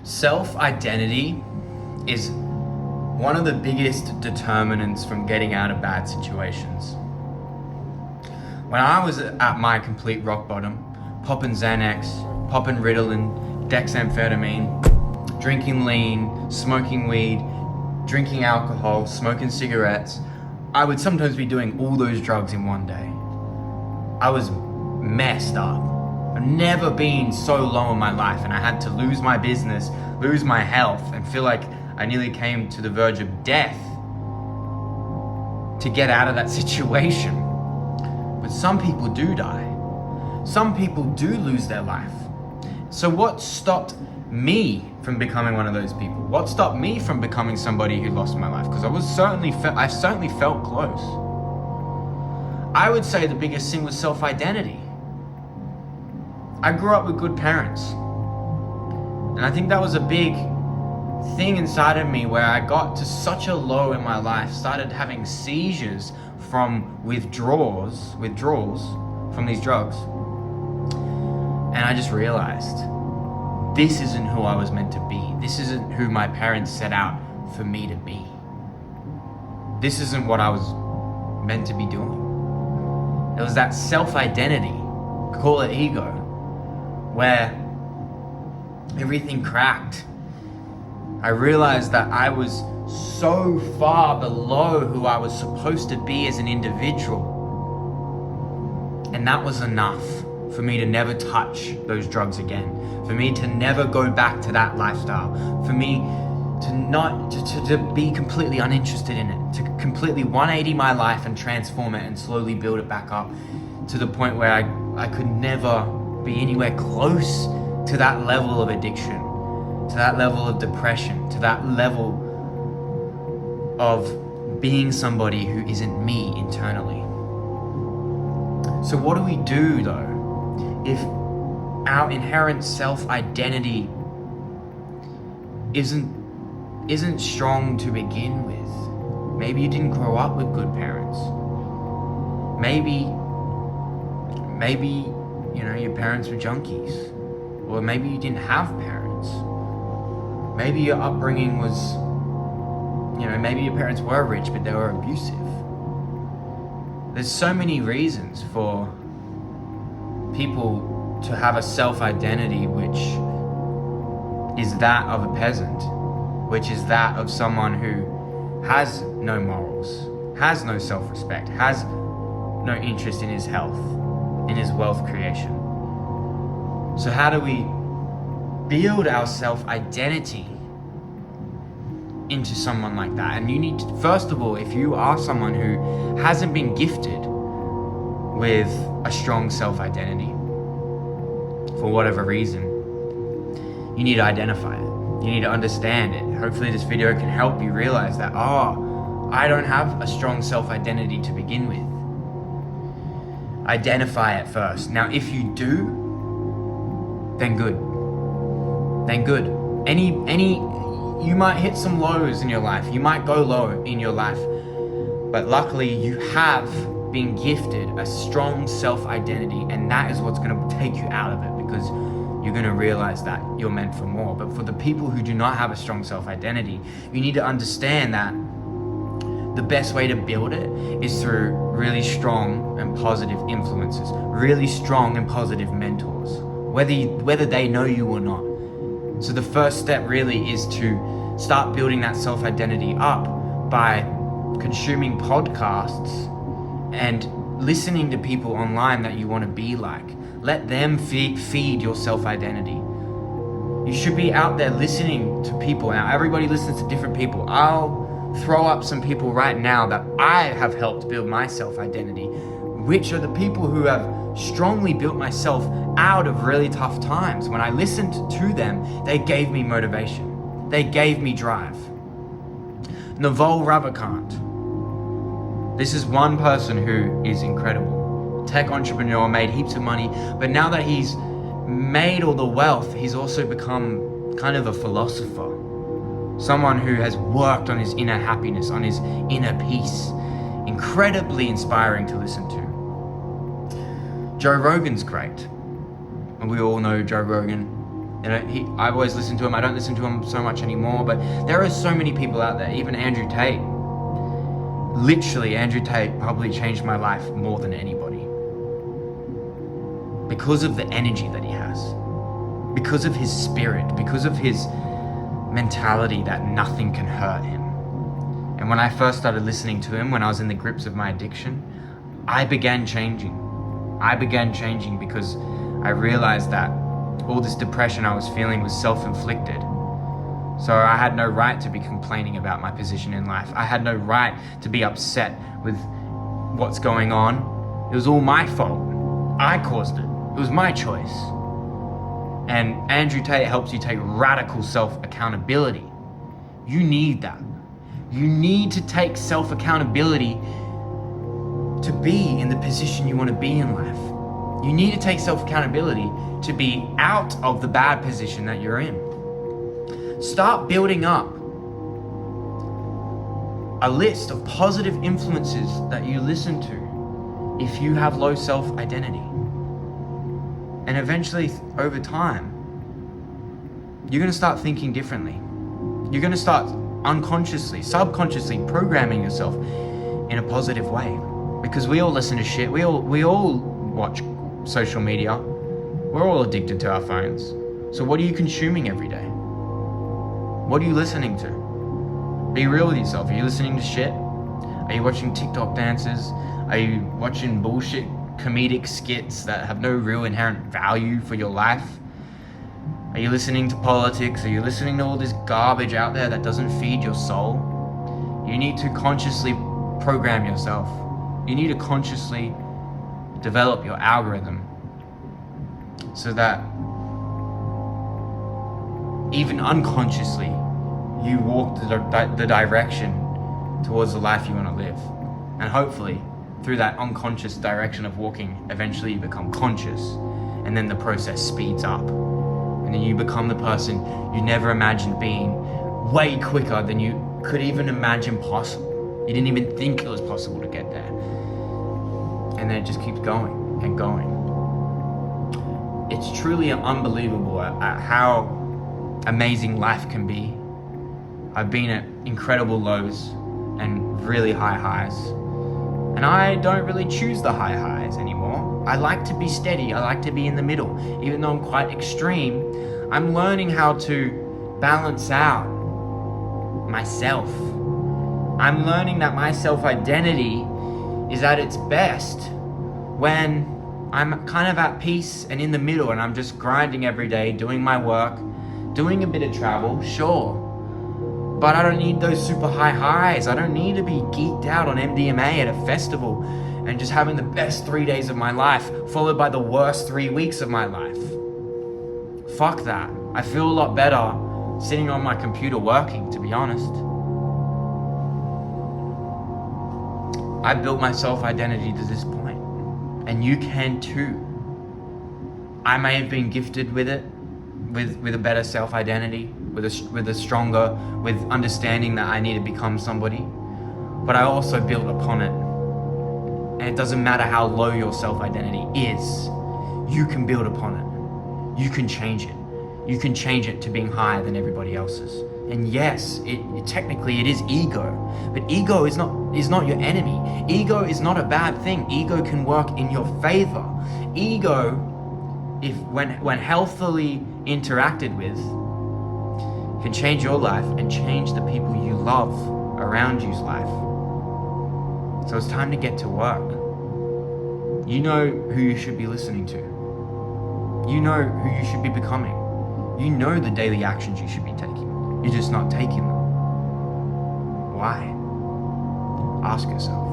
Self-identity is one of the biggest determinants from getting out of bad situations. When I was at my complete rock bottom, popping Xanax, popping Ritalin, dexamphetamine, drinking lean, smoking weed, drinking alcohol, smoking cigarettes, I would sometimes be doing all those drugs in one day. I was messed up. I've never been so low in my life, and I had to lose my business, lose my health, and feel like I nearly came to the verge of death to get out of that situation. But some people do die. Some people do lose their life. So what stopped me from becoming one of those people? What stopped me from becoming somebody who lost my life? Because I certainly felt close. I would say the biggest thing was self-identity. I grew up with good parents. And I think that was a big thing inside of me where I got to such a low in my life, started having seizures from withdrawals from these drugs. And I just realized, this isn't who I was meant to be. This isn't who my parents set out for me to be. This isn't what I was meant to be doing. It was that self-identity, call it ego, where everything cracked. I realized that I was so far below who I was supposed to be as an individual. And that was enough for me to never touch those drugs again, for me to never go back to that lifestyle, for me to be completely uninterested in it, to completely 180 my life and transform it and slowly build it back up to the point where I could never be anywhere close to that level of addiction, to that level of depression, to that level of being somebody who isn't me internally. So what do we do though if our inherent self-identity isn't strong to begin with? Maybe you didn't grow up with good parents. Maybe your parents were junkies, or maybe you didn't have parents. Maybe your upbringing was, maybe your parents were rich, but they were abusive. There's so many reasons for people to have a self-identity which is that of a peasant, which is that of someone who has no morals, has no self-respect, has no interest in his health, in his wealth creation. So how do we build our self-identity into someone like that? And you need to, first of all, if you are someone who hasn't been gifted with a strong self-identity for whatever reason, you need to identify it. You need to understand it. Hopefully this video can help you realize that, I don't have a strong self-identity to begin with. Identify it first. Now, if you do, then good. You might hit some lows in your life. You might go low in your life. But luckily, you have been gifted a strong self-identity, and that is what's going to take you out of it, because you're going to realize that you're meant for more. But for the people who do not have a strong self-identity, you need to understand that the best way to build it is through really strong and positive influences, really strong and positive mentors, whether they know you or not. So the first step really is to start building that self-identity up by consuming podcasts and listening to people online that you want to be like. Let them feed your self-identity. You should be out there listening to people. Now, everybody listens to different people. I'll throw up some people right now that I have helped build my self-identity, which are the people who have strongly built myself out of really tough times. When I listened to them, they gave me motivation. They gave me drive. Naval Ravikant. This is one person who is incredible. Tech entrepreneur, made heaps of money, but now that he's made all the wealth, he's also become kind of a philosopher. Someone who has worked on his inner happiness, on his inner peace. Incredibly inspiring to listen to. Joe Rogan's great. And we all know Joe Rogan. I've always listened to him. I don't listen to him so much anymore, but there are so many people out there, even Andrew Tate. Literally, Andrew Tate probably changed my life more than anybody. Because of the energy that he has. Because of his spirit. Because of his mentality that nothing can hurt him. And when I first started listening to him, when I was in the grips of my addiction, I began changing. I began changing because I realized that all this depression I was feeling was self-inflicted. So I had no right to be complaining about my position in life. I had no right to be upset with what's going on. It was all my fault. I caused it. It was my choice. And Andrew Tate helps you take radical self-accountability. You need that. You need to take self-accountability to be in the position you want to be in life. You need to take self-accountability to be out of the bad position that you're in. Start building up a list of positive influences that you listen to if you have low self-identity. And eventually, over time, you're going to start thinking differently. You're going to start unconsciously, subconsciously programming yourself in a positive way. Because we all listen to shit. We all watch social media. We're all addicted to our phones. So what are you consuming every day? What are you listening to? Be real with yourself. Are you listening to shit? Are you watching TikTok dances? Are you watching bullshit comedic skits that have no real inherent value for your life? Are you listening to politics? Are you listening to all this garbage out there that doesn't feed your soul? You need to consciously program yourself. You need to consciously develop your algorithm so that even unconsciously you walk the direction towards the life you want to live. And hopefully through that unconscious direction of walking, eventually you become conscious, and then the process speeds up. And then you become the person you never imagined being, way quicker than you could even imagine possible. You didn't even think it was possible to get there. And then it just keeps going and going. It's truly unbelievable at how amazing life can be. I've been at incredible lows and really high highs. And I don't really choose the high highs anymore. I like to be steady. I like to be in the middle. Even though I'm quite extreme, I'm learning how to balance out myself. I'm learning that my self-identity is at its best when I'm kind of at peace and in the middle, and I'm just grinding every day, doing my work, doing a bit of travel, sure. But I don't need those super high highs. I don't need to be geeked out on MDMA at a festival and just having the best 3 days of my life followed by the worst 3 weeks of my life. Fuck that. I feel a lot better sitting on my computer working, to be honest. I built my self-identity to this point, and you can too. I may have been gifted with it, with a better self-identity, with a stronger, with understanding that I need to become somebody, but I also built upon it. And it doesn't matter how low your self-identity is, you can build upon it. You can change it. You can change it to being higher than everybody else's. And yes, technically it is ego, but ego is not your enemy. Ego is not a bad thing. Ego can work in your favor. Ego, when healthily interacted with, can change your life and change the people you love around you's life. So it's time to get to work. You know who you should be listening to. You know who you should be becoming. You know the daily actions you should be taking. You're just not taking them. Why? Ask yourself.